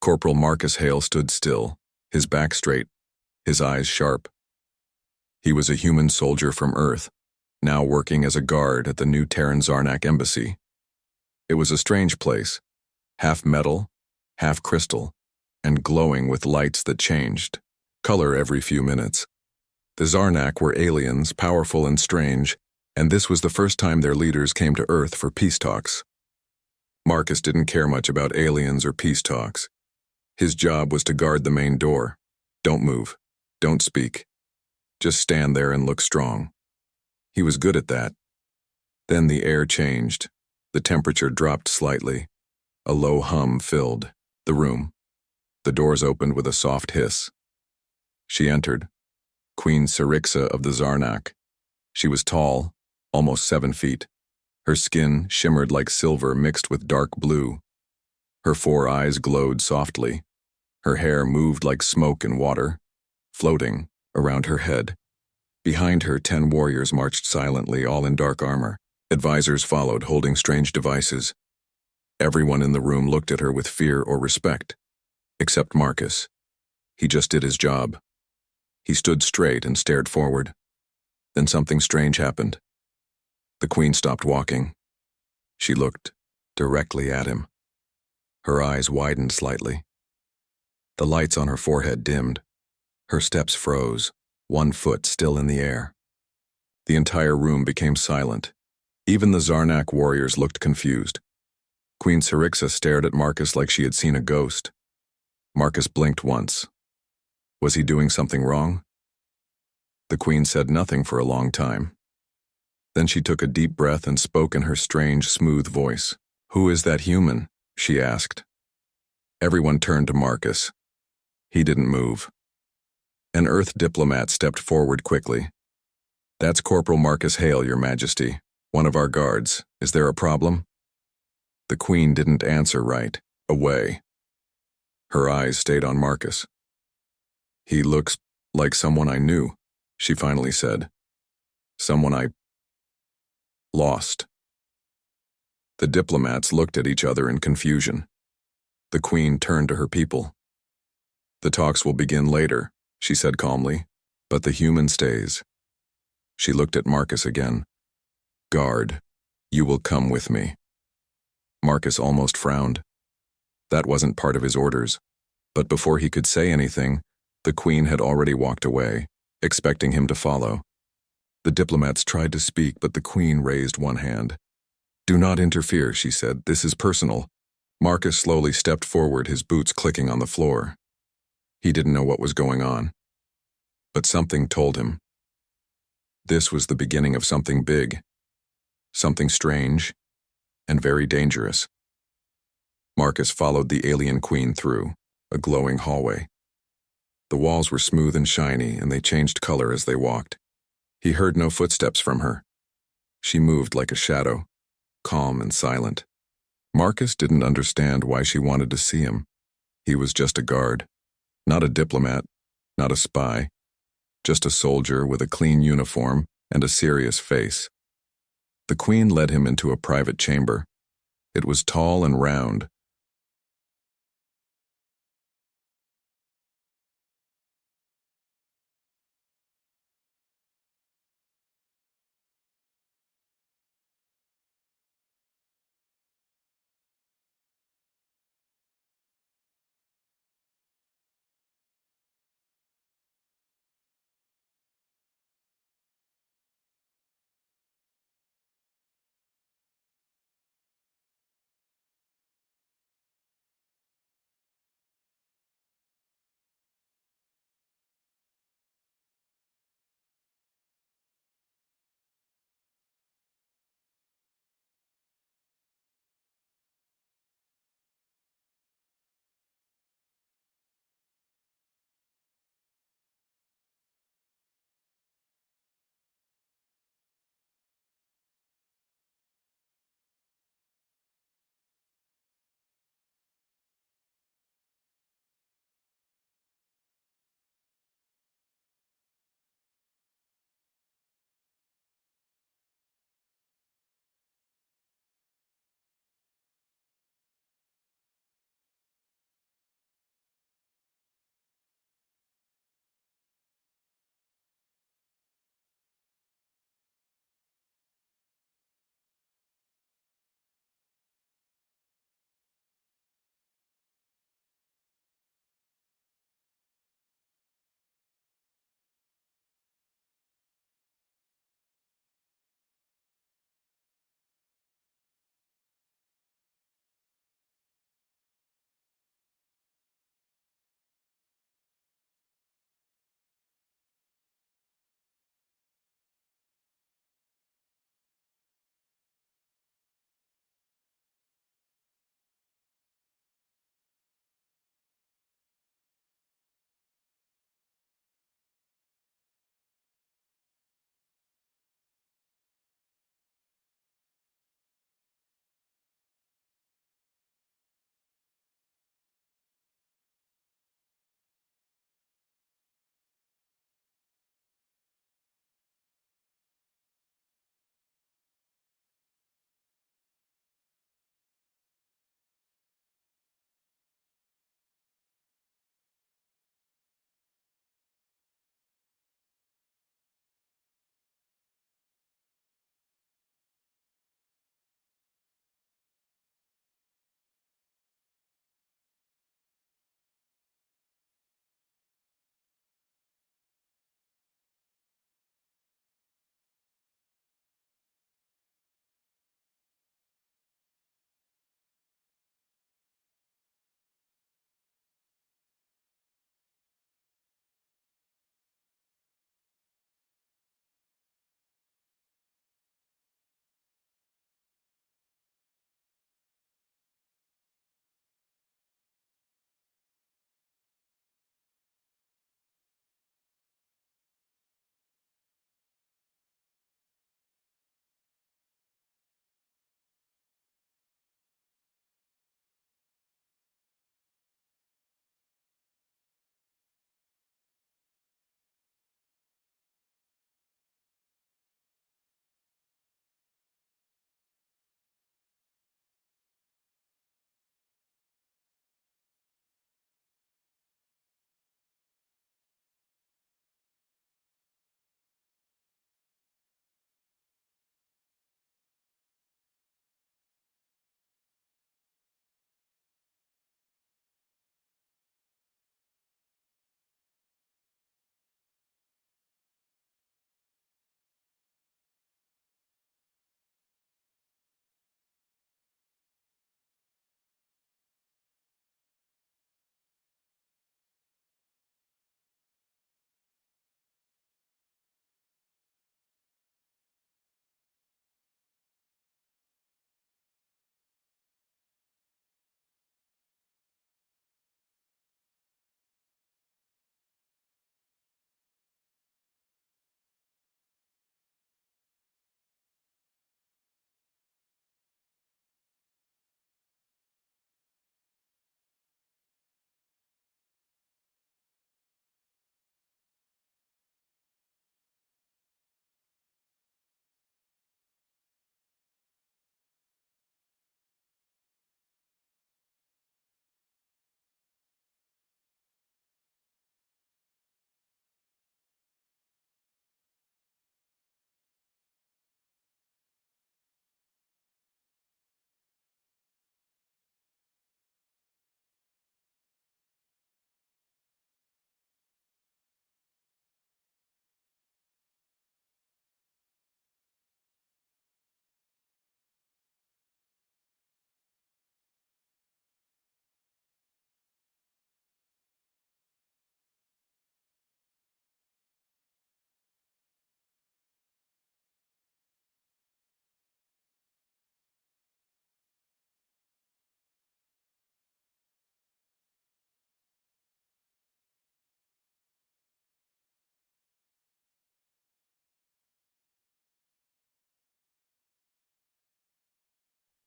Corporal Marcus Hale stood still, his back straight, his eyes sharp. He was a human soldier from Earth, now working as a guard at the new Terran Zarnak embassy. It was a strange place, half metal, half crystal, and glowing with lights that changed color every few minutes. The Zarnak were aliens, powerful and strange, and this was the first time their leaders came to Earth for peace talks. Marcus didn't care much about aliens or peace talks. His job was to guard the main door. Don't move. Don't speak. Just stand there and look strong. He was good at that. Then the air changed. The temperature dropped slightly. A low hum filled the room. The doors opened with a soft hiss. She entered. Queen Syrixa of the Zarnak. She was tall, almost 7 feet. Her skin shimmered like silver mixed with dark blue. Her 4 eyes glowed softly. Her hair moved like smoke in water, floating around her head. Behind her, 10 warriors marched silently, all in dark armor. Advisors followed, holding strange devices. Everyone in the room looked at her with fear or respect, except Marcus. He just did his job. He stood straight and stared forward. Then something strange happened. The queen stopped walking. She looked directly at him. Her eyes widened slightly. The lights on her forehead dimmed. Her steps froze, 1 foot still in the air. The entire room became silent. Even the Zarnak warriors looked confused. Queen Syrixa stared at Marcus like she had seen a ghost. Marcus blinked once. Was he doing something wrong? The queen said nothing for a long time. Then she took a deep breath and spoke in her strange, smooth voice. "Who is that human?" she asked. Everyone turned to Marcus. He didn't move. An Earth diplomat stepped forward quickly. "That's Corporal Marcus Hale, Your Majesty, one of our guards. Is there a problem?" The queen didn't answer right. Away. Her eyes stayed on Marcus. "He looks like someone I knew," she finally said. "Someone I lost." The diplomats looked at each other in confusion. The queen turned to her people. "The talks will begin later," she said calmly, "but the human stays." She looked at Marcus again. "Guard, you will come with me." Marcus almost frowned. That wasn't part of his orders. But before he could say anything, the queen had already walked away, expecting him to follow. The diplomats tried to speak, but the queen raised one hand. "Do not interfere," she said. "This is personal." Marcus slowly stepped forward, his boots clicking on the floor. He didn't know what was going on. But something told him. This was the beginning of something big. Something strange and very dangerous. Marcus followed the alien queen through a glowing hallway. The walls were smooth and shiny, and they changed color as they walked. He heard no footsteps from her. She moved like a shadow, calm and silent. Marcus didn't understand why she wanted to see him. He was just a guard, not a diplomat, not a spy, just a soldier with a clean uniform and a serious face. The queen led him into a private chamber. It was tall and round,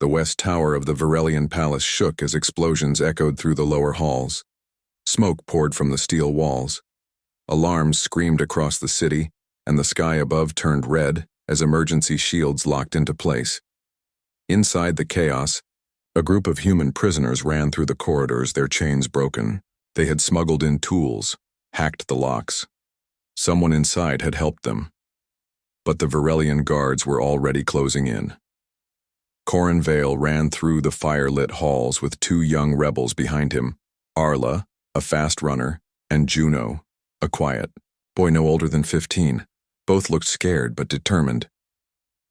The west tower of the Varelian palace shook as explosions echoed through the lower halls. Smoke poured from the steel walls. Alarms screamed across the city, and the sky above turned red as emergency shields locked into place. Inside the chaos, a group of human prisoners ran through the corridors, their chains broken. They had smuggled in tools, hacked the locks. Someone inside had helped them. But the Varelian guards were already closing in. Corin Vale ran through the fire-lit halls with two young rebels behind him, Arla, a fast runner, and Juno, a quiet boy no older than 15. Both looked scared but determined.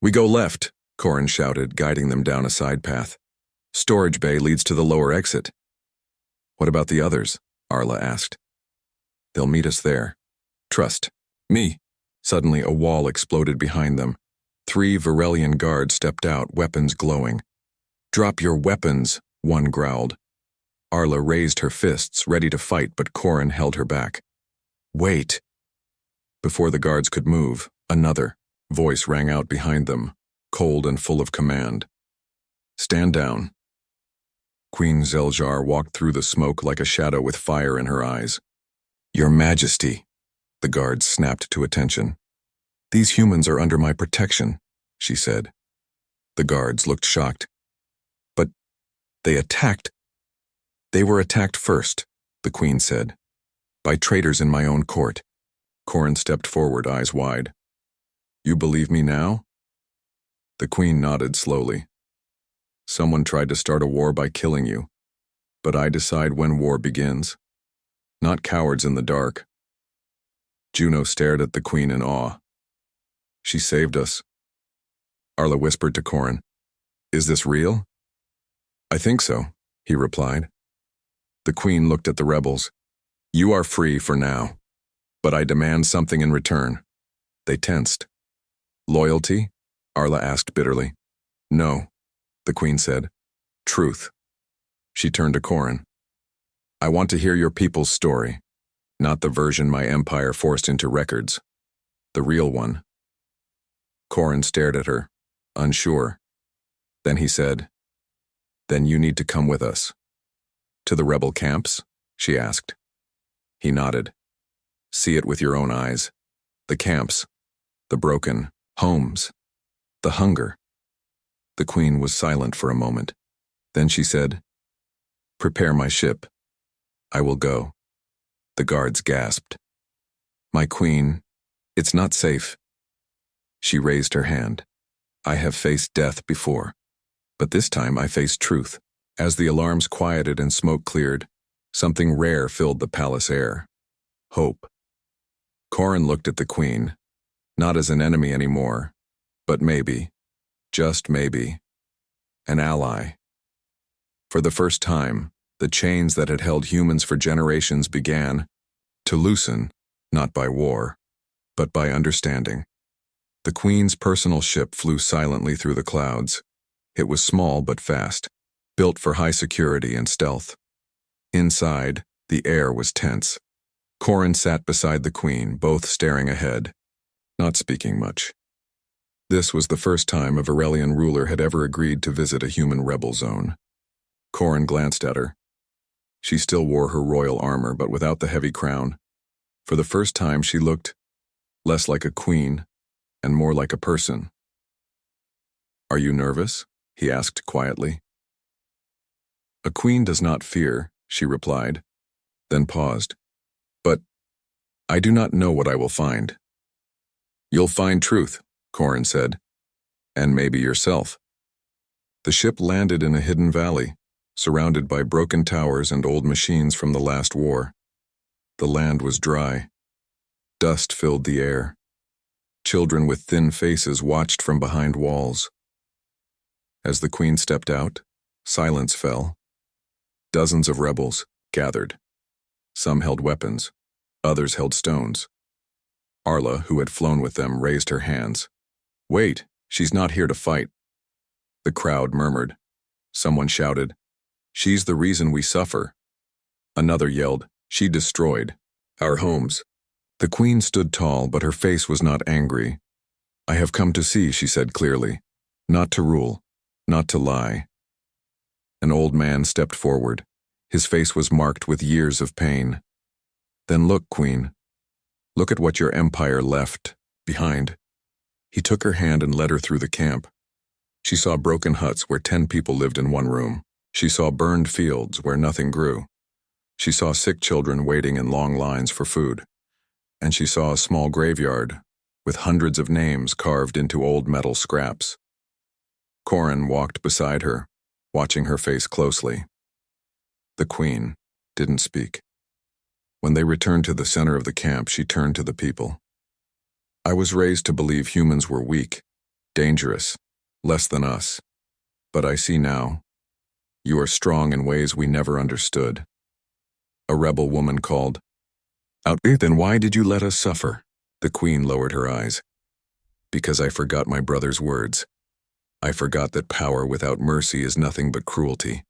"We go left," Corin shouted, guiding them down a side path. "Storage bay leads to the lower exit." "What about the others?" Arla asked. "They'll meet us there. Trust me." Suddenly, a wall exploded behind them. 3 Varelian guards stepped out, weapons glowing. "Drop your weapons," one growled. Arla raised her fists, ready to fight, but Corin held her back. "Wait." Before the guards could move, another voice rang out behind them, cold and full of command. "Stand down." Queen Zeljar walked through the smoke like a shadow with fire in her eyes. "Your Majesty," the guards snapped to attention. "These humans are under my protection," she said. The guards looked shocked. "But they attacked." "They were attacked first," the Queen said, "by traitors in my own court." Corin stepped forward, eyes wide. "You believe me now?" The Queen nodded slowly. "Someone tried to start a war by killing you, but I decide when war begins. Not cowards in the dark." Juno stared at the Queen in awe. "She saved us." Arla whispered to Corin, "Is this real?" "I think so," he replied. The Queen looked at the rebels. "You are free for now, but I demand something in return." They tensed. "Loyalty?" Arla asked bitterly. "No," the Queen said. "Truth." She turned to Corin. "I want to hear your people's story, not the version my empire forced into records. The real one." Corin stared at her, unsure. Then he said, "Then you need to come with us." "To the rebel camps?" she asked. He nodded. "See it with your own eyes. The camps, the broken homes, the hunger." The Queen was silent for a moment. Then she said, "Prepare my ship. I will go." The guards gasped. "My Queen, it's not safe." She raised her hand. "I have faced death before, but this time I faced truth." As the alarms quieted and smoke cleared, something rare filled the palace air. Hope. Corin looked at the Queen, not as an enemy anymore, but maybe, just maybe, an ally. For the first time, the chains that had held humans for generations began to loosen, not by war, but by understanding. The Queen's personal ship flew silently through the clouds. It was small but fast, built for high security and stealth. Inside, the air was tense. Corin sat beside the Queen, both staring ahead, not speaking much. This was the first time a Varelian ruler had ever agreed to visit a human rebel zone. Corin glanced at her. She still wore her royal armor, but without the heavy crown. For the first time, she looked less like a queen and more like a person. "Are you nervous?" he asked quietly. "A queen does not fear," she replied, then paused. "But I do not know what I will find." "You'll find truth," Corin said, "and maybe yourself." The ship landed in a hidden valley, surrounded by broken towers and old machines from the last war. The land was dry. Dust filled the air. Children with thin faces watched from behind walls. As the Queen stepped out, silence fell. Dozens of rebels gathered. Some held weapons, others held stones. Arla, who had flown with them, raised her hands. "Wait, she's not here to fight." The crowd murmured. Someone shouted, "She's the reason we suffer." Another yelled, "She destroyed our homes." The Queen stood tall, but her face was not angry. "I have come to see," she said clearly, "not to rule. not to lie. An old man stepped forward. His face was marked with years of pain. Then look, Queen. Look at what your empire left behind. He took her hand and led her through the camp. She saw broken huts where 10 people lived in one room. She saw burned fields where nothing grew. She saw sick children waiting in long lines for food. And she saw a small graveyard with hundreds of names carved into old metal scraps. Corin walked beside her, watching her face closely. The Queen didn't speak. When they returned to the center of the camp, she turned to the people. I was raised to believe humans were weak, dangerous, less than us. But I see now, you are strong in ways we never understood. A rebel woman called out. Then why did you let us suffer? The Queen lowered her eyes. Because I forgot my brother's words. I forgot that power without mercy is nothing but cruelty.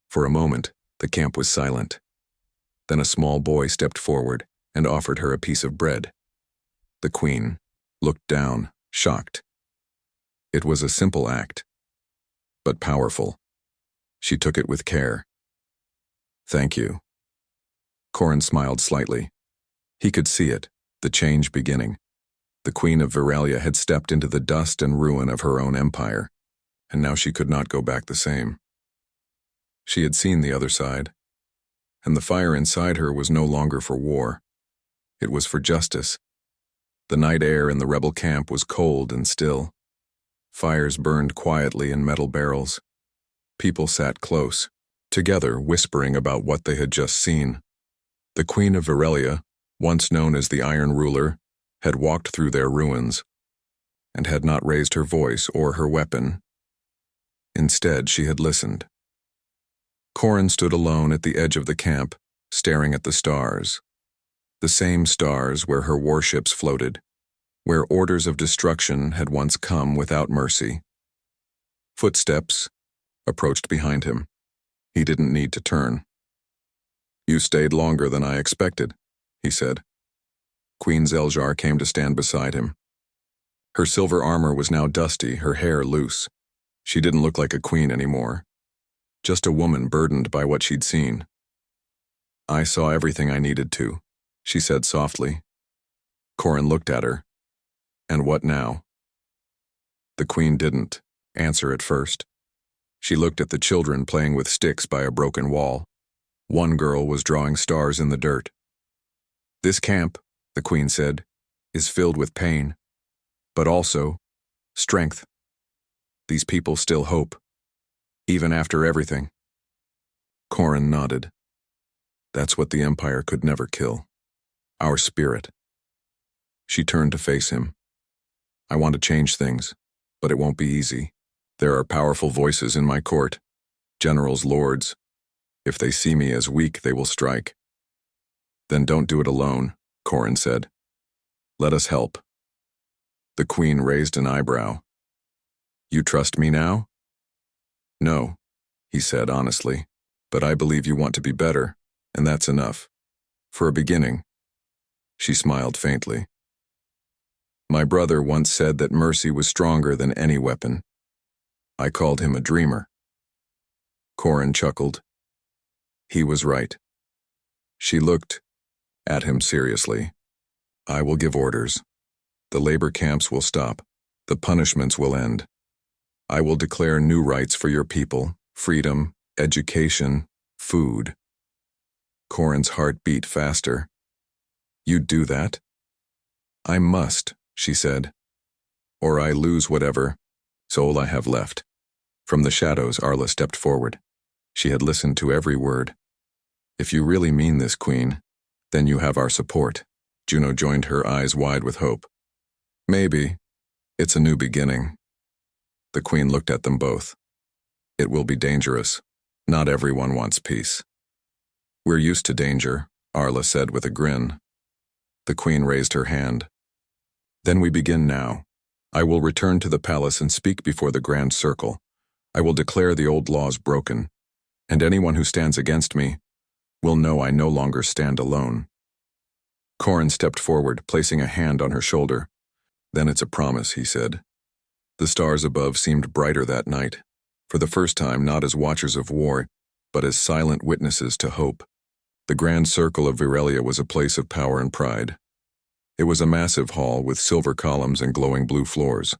For a moment, the camp was silent. Then a small boy stepped forward and offered her a piece of bread. The Queen looked down, shocked. It was a simple act, but powerful. She took it with care. Thank you. Corin smiled slightly. He could see it, the change beginning. The Queen of Veralia had stepped into the dust and ruin of her own empire, and now she could not go back the same. She had seen the other side, and the fire inside her was no longer for war. It was for justice. The night air in the rebel camp was cold and still. Fires burned quietly in metal barrels. People sat close, together whispering about what they had just seen. The Queen of Veralia, once known as the Iron Ruler, had walked through their ruins, and had not raised her voice or her weapon. Instead, she had listened. Corin stood alone at the edge of the camp, staring at the stars. The same stars where her warships floated, where orders of destruction had once come without mercy. Footsteps approached behind him. He didn't need to turn. You stayed longer than I expected, he said. Queen Zeljar came to stand beside him. Her silver armor was now dusty, her hair loose. She didn't look like a queen anymore, just a woman burdened by what she'd seen. I saw everything I needed to, she said softly. Corin looked at her. And what now? The Queen didn't answer at first. She looked at the children playing with sticks by a broken wall. One girl was drawing stars in the dirt. This camp, the Queen said, is filled with pain, but also strength. These people still hope, even after everything. Corin nodded. That's what the Empire could never kill. Our spirit. She turned to face him. I want to change things, but it won't be easy. There are powerful voices in my court, generals, lords. If they see me as weak, they will strike. Then don't do it alone, Corin said. Let us help. The Queen raised an eyebrow. You trust me now? No, he said honestly, but I believe you want to be better, and that's enough. For a beginning. She smiled faintly. My brother once said that mercy was stronger than any weapon. I called him a dreamer. Corin chuckled. He was right. She looked at him seriously. I will give orders. The labor camps will stop. The punishments will end. I will declare new rights for your people, freedom, education, food. Corin's heart beat faster. You'd do that? I must, she said, or I lose whatever soul I have left. From the shadows, Arla stepped forward. She had listened to every word. If you really mean this, Queen, then you have our support. Juno joined her, eyes wide with hope. Maybe. It's a new beginning. The Queen looked at them both. It will be dangerous. Not everyone wants peace. We're used to danger, Arla said with a grin. The Queen raised her hand. Then we begin now. I will return to the palace and speak before the Grand Circle. I will declare the old laws broken, and anyone who stands against me will know I no longer stand alone. Corin stepped forward, placing a hand on her shoulder. Then it's a promise, he said. The stars above seemed brighter that night, for the first time not as watchers of war, but as silent witnesses to hope. The grand circle of Virelia was a place of power and pride. It was a massive hall with silver columns and glowing blue floors.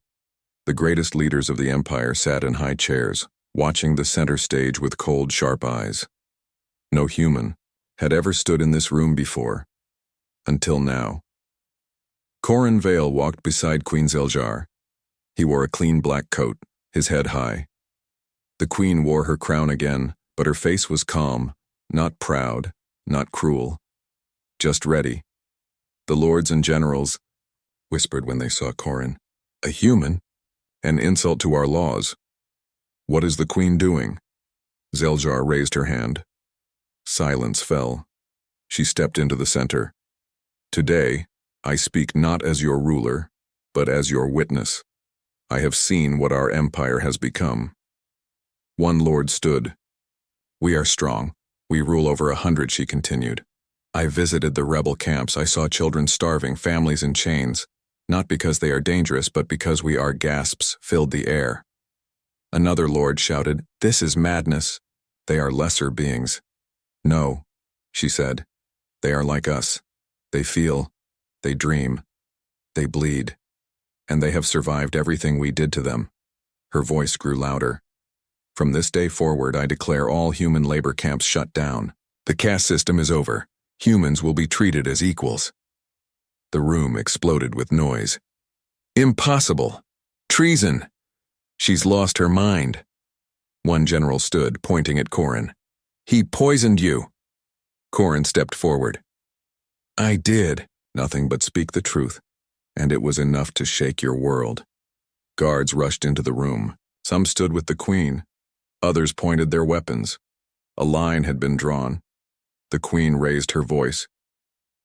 The greatest leaders of the empire sat in high chairs, watching the center stage with cold, sharp eyes. No human had ever stood in this room before, until now. Corin Vale walked beside Queen Zeljar. He wore a clean black coat, his head high. The queen wore her crown again, but her face was calm, not proud, not cruel, just ready. The lords and generals whispered when they saw Corin. A human? An insult to our laws. What is the queen doing? Zeljar raised her hand. Silence fell. She stepped into the center. Today, I speak not as your ruler, but as your witness. I have seen what our empire has become. One lord stood. We are strong. We rule over 100, she continued. I visited the rebel camps. I saw children starving, families in chains, not because they are dangerous, but because we are. Gasps filled the air. Another lord shouted, This is madness. They are lesser beings. No, she said. They are like us. They feel, they dream, they bleed, and they have survived everything we did to them. Her voice grew louder. From this day forward, I declare all human labor camps shut down. The caste system is over. Humans will be treated as equals. The room exploded with noise. Impossible! Treason! She's lost her mind. One general stood, pointing at Corin. He poisoned you. Corin stepped forward. I did nothing but speak the truth, and it was enough to shake your world. Guards rushed into the room. Some stood with the queen. Others pointed their weapons. A line had been drawn. The queen raised her voice.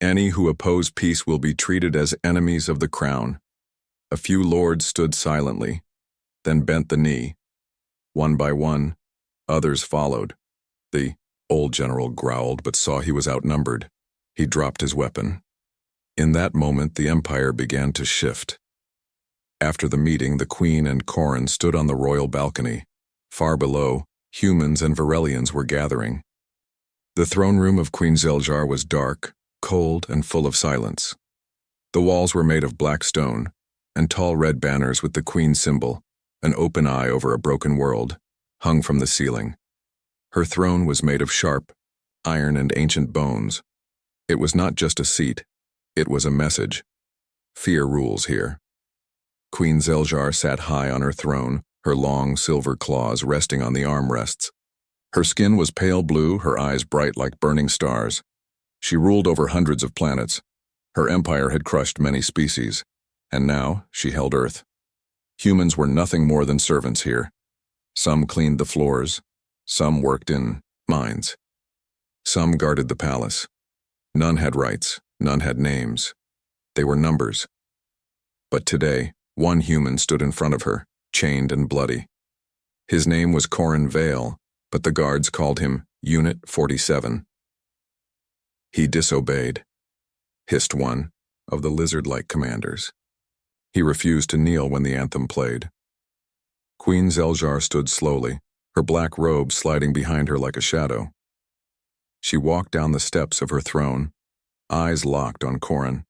Any who oppose peace will be treated as enemies of the crown. A few lords stood silently, then bent the knee. One by one, others followed. The old general growled but saw he was outnumbered. He dropped his weapon. In that moment, the empire began to shift. After the meeting, the queen and Corin stood on the royal balcony. Far below, humans and Virelians were gathering. The throne room of Queen Zeljar was dark, cold, and full of silence. The walls were made of black stone, and tall red banners with the queen's symbol, an open eye over a broken world, hung from the ceiling. Her throne was made of sharp, iron and ancient bones. It was not just a seat, it was a message. Fear rules here. Queen Zeljar sat high on her throne, her long silver claws resting on the armrests. Her skin was pale blue, her eyes bright like burning stars. She ruled over hundreds of planets. Her empire had crushed many species, and now she held Earth. Humans were nothing more than servants here. Some cleaned the floors, some worked in mines. Some guarded the palace. None had rights, none had names. They were numbers. But today, one human stood in front of her, chained and bloody. His name was Corin Vale, but the guards called him Unit 47. He disobeyed, hissed one of the lizard-like commanders. He refused to kneel when the anthem played. Queen Zeljar stood slowly, her black robe sliding behind her like a shadow. She walked down the steps of her throne, eyes locked on Corin.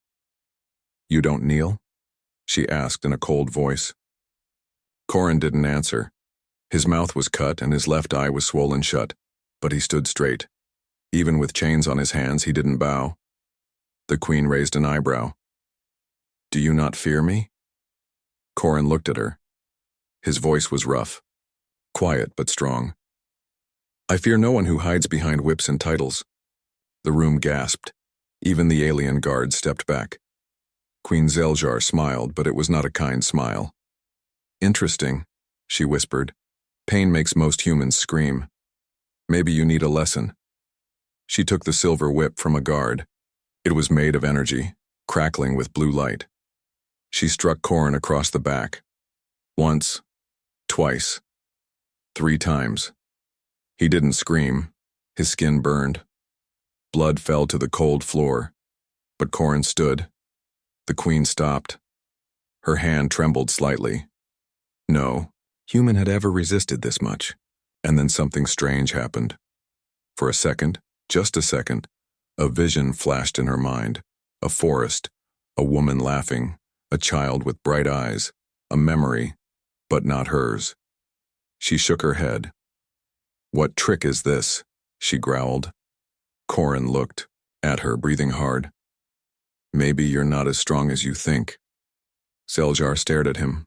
You don't kneel? She asked in a cold voice. Corin didn't answer. His mouth was cut and his left eye was swollen shut, but he stood straight. Even with chains on his hands, he didn't bow. The queen raised an eyebrow. Do you not fear me? Corin looked at her. His voice was rough, quiet but strong. I fear no one who hides behind whips and titles. The room gasped. Even the alien guards stepped back. Queen Zeljar smiled, but it was not a kind smile. Interesting, she whispered. Pain makes most humans scream. Maybe you need a lesson. She took the silver whip from a guard. It was made of energy, crackling with blue light. She struck Corin across the back. Once, twice, 3 times. He didn't scream. His skin burned. Blood fell to the cold floor. But Corin stood. The queen stopped. Her hand trembled slightly. No human had ever resisted this much. And then something strange happened. For a second, just a second, a vision flashed in her mind. A forest, a woman laughing, a child with bright eyes, a memory, but not hers. She shook her head. "What trick is this?" she growled. Corin looked at her, breathing hard. "Maybe you're not as strong as you think." Seljar stared at him.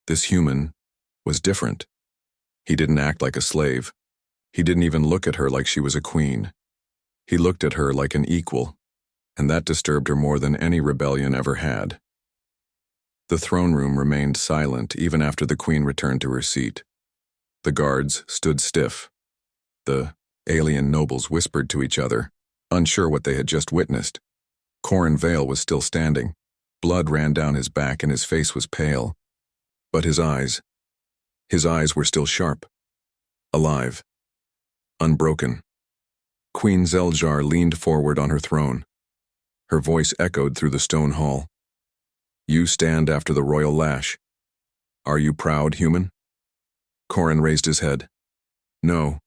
This human was different. He didn't act like a slave. He didn't even look at her like she was a queen. He looked at her like an equal, and that disturbed her more than any rebellion ever had. The throne room remained silent even after the queen returned to her seat. The guards stood stiff. The alien nobles whispered to each other, unsure what they had just witnessed. Corin Vale was still standing. Blood ran down his back and his face was pale. But his eyes were still sharp, alive, unbroken. Queen Zeljar leaned forward on her throne. Her voice echoed through the stone hall. "You stand after the royal lash. Are you proud, human?" Corin raised his head. "No,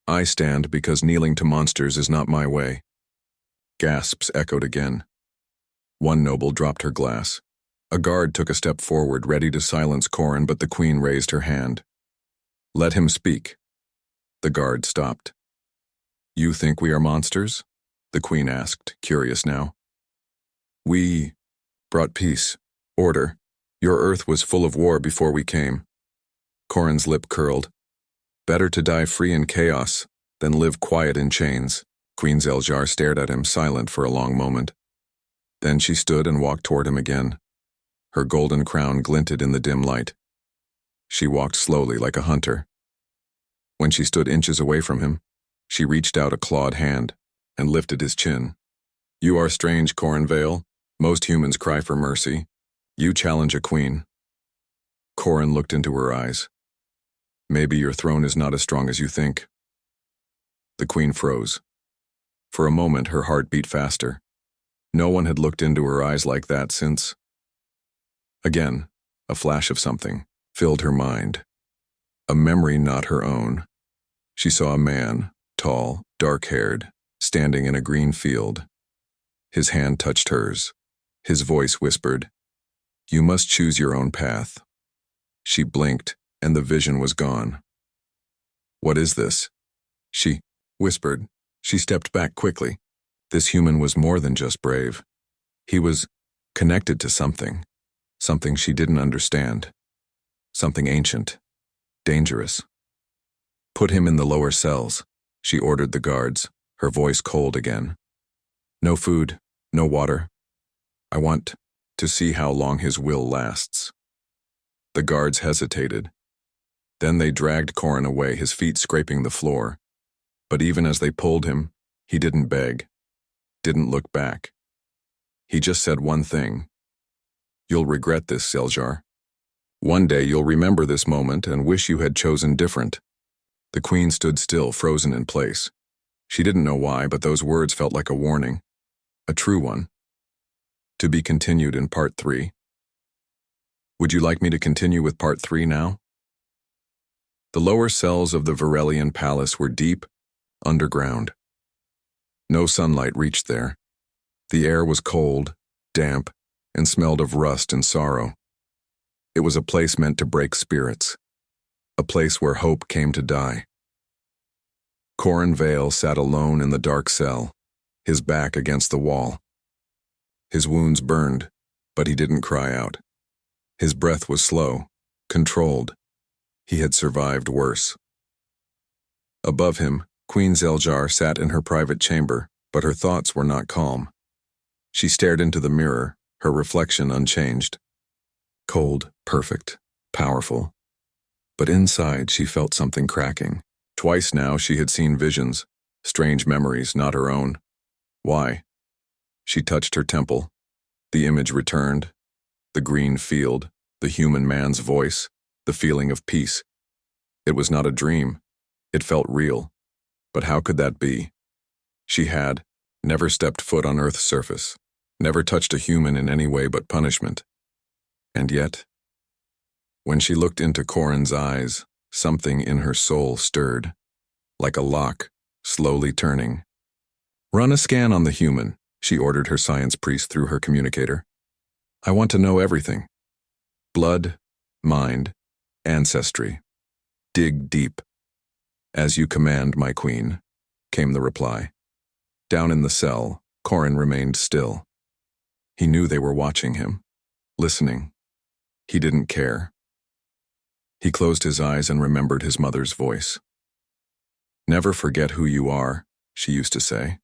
I stand because kneeling to monsters is not my way." Gasps echoed again. One noble dropped her glass. A guard took a step forward, ready to silence Corin, but the queen raised her hand. "Let him speak." The guard stopped. "You think we are monsters?" the queen asked, curious now. "We brought peace, order. Your earth was full of war before we came." Corin's lip curled. "Better to die free in chaos than live quiet in chains." Queen Zeljar stared at him, silent for a long moment. Then she stood and walked toward him again. Her golden crown glinted in the dim light. She walked slowly like a hunter. When she stood inches away from him, she reached out a clawed hand and lifted his chin. "You are strange, Corin Vale. Most humans cry for mercy. You challenge a queen." Corin looked into her eyes. "Maybe your throne is not as strong as you think." The queen froze. For a moment, her heart beat faster. No one had looked into her eyes like that since. Again, a flash of something filled her mind. A memory not her own. She saw a man, tall, dark-haired, standing in a green field. His hand touched hers. His voice whispered, "You must choose your own path." She blinked, and the vision was gone. "What is this?" she whispered. She stepped back quickly. This human was more than just brave. He was connected to something. Something she didn't understand. Something ancient. Dangerous. "Put him in the lower cells," she ordered the guards, her voice cold again. "No food, no water. I want to see how long his will lasts." The guards hesitated. Then they dragged Corin away, his feet scraping the floor. But even as they pulled him, he didn't beg, didn't look back. He just said one thing. "You'll regret this, Zeljar. One day you'll remember this moment and wish you had chosen different." The queen stood still, frozen in place. She didn't know why, but those words felt like a warning. A true one. To be continued in part 3. Would you like me to continue with part 3 now? The lower cells of the Varelian palace were deep, underground. No sunlight reached there. The air was cold, damp, and smelled of rust and sorrow. It was a place meant to break spirits. A place where hope came to die. Corin Vale sat alone in the dark cell, his back against the wall. His wounds burned, but he didn't cry out. His breath was slow, controlled. He had survived worse. Above him, Queen Zeljar sat in her private chamber, but her thoughts were not calm. She stared into the mirror, her reflection unchanged. Cold, perfect, powerful. But inside she felt something cracking. Twice now she had seen visions, strange memories not her own. Why? She touched her temple. The image returned. The green field, the human man's voice, the feeling of peace. It was not a dream. It felt real. But how could that be? She had never stepped foot on Earth's surface, never touched a human in any way but punishment. And yet, When she looked into Corin's eyes, something in her soul stirred, like a lock, slowly turning. "Run a scan on the human," she ordered her science priest through her communicator. "I want to know everything. Blood, mind, ancestry. Dig deep." "As you command, my queen," came the reply. Down in the cell, Corin remained still. He knew they were watching him, listening. He didn't care. He closed his eyes and remembered his mother's voice. "Never forget who you are," she used to say.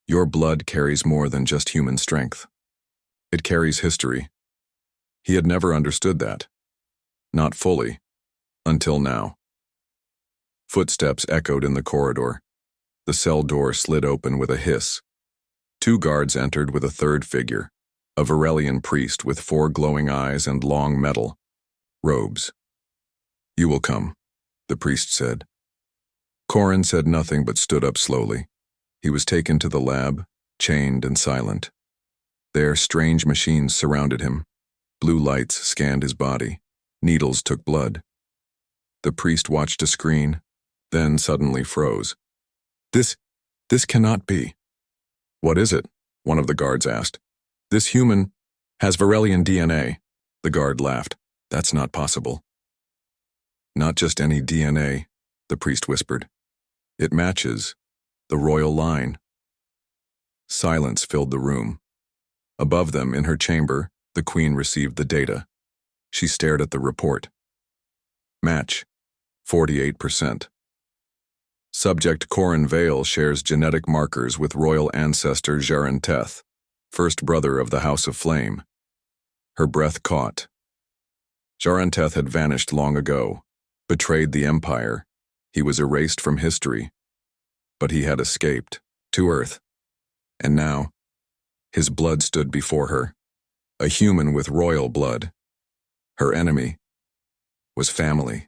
"Your blood carries more than just human strength. It carries history." He had never understood that. Not fully, until now. Footsteps echoed in the corridor. The cell door slid open with a hiss. 2 guards entered with a third figure, a Varelian priest with 4 glowing eyes and long metal robes. "You will come," the priest said. Corin said nothing but stood up slowly. He was taken to the lab, chained and silent. There, strange machines surrounded him. Blue lights scanned his body. Needles took blood. The priest watched a screen, then suddenly froze. This cannot be." "What is it?" one of the guards asked. "This human has Varelian DNA." The guard laughed. "That's not possible." "Not just any DNA," the priest whispered. "It matches the royal line." Silence filled the room. Above them, in her chamber, the queen received the data. She stared at the report. Match, 48%. Subject Corin Vale shares genetic markers with royal ancestor Jarenteth, first brother of the House of Flame. Her breath caught. Jarenteth had vanished long ago, betrayed the Empire. He was erased from history. But he had escaped, to Earth. And now, his blood stood before her, a human with royal blood. Her enemy was family.